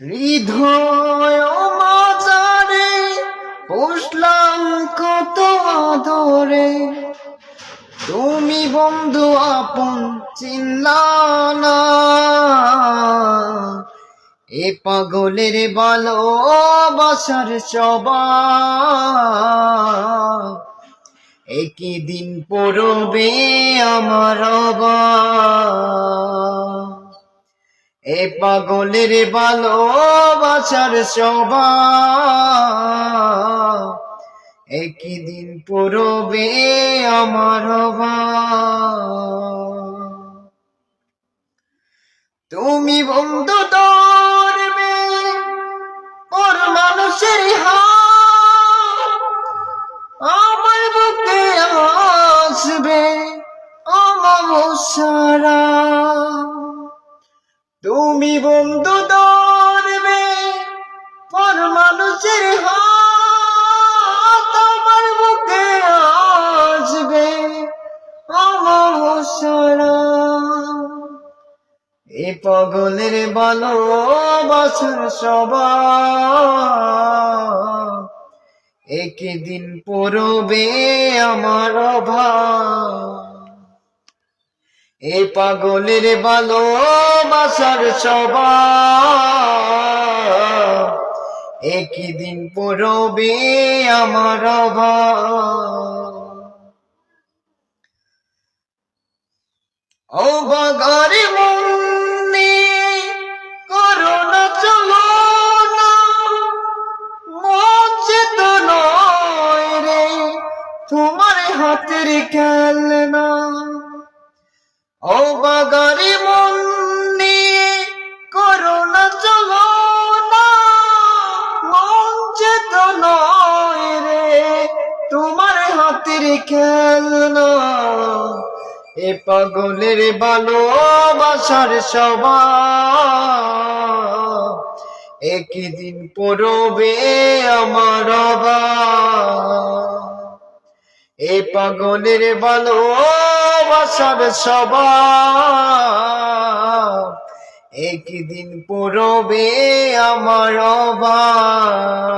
হৃদয় মাজারে পুষলাম কত আদরে, তুমি বন্ধু আপন চিনলা না। এ পাগলের ভালোবাসার স্বভাব একই দিন পড়বে আমার অভাব। এ পাগলের ভালোবাসার স্বভাব একই দিন পড়বে আমার অভাব। তুমি বন্ধু ধরবে পর মানুষের হাত, আমার বুকে আসবে অমাবস্যারা। তুমি বন্ধু ধরবে পর মানুষের হাত, আমার বুকে আসবে অমাবস্যারা। এ পাগলের ভালোবাসার স্বভাব একই দিন পড়বে আমার অভাব। এ পাগলের ভালোবাসার স্বভাব একই দিন পড়বে আমার অভাব। ও বাগারে মন নিয়ে করো না চলো না, মন তো নয় রে তোমার হাতের খেলনা। ও বাগারে মন নিয়ে করো না চলো না, মন তো নয় রে তোমার হাতের খেলনা। এ পাগলের ভালোবাসার স্বভাব একই দিন পড়বে আমার অভাব। এ পাগলের ভালোবাসার স্বভাব একই দিন পড়বে আমার অভাব।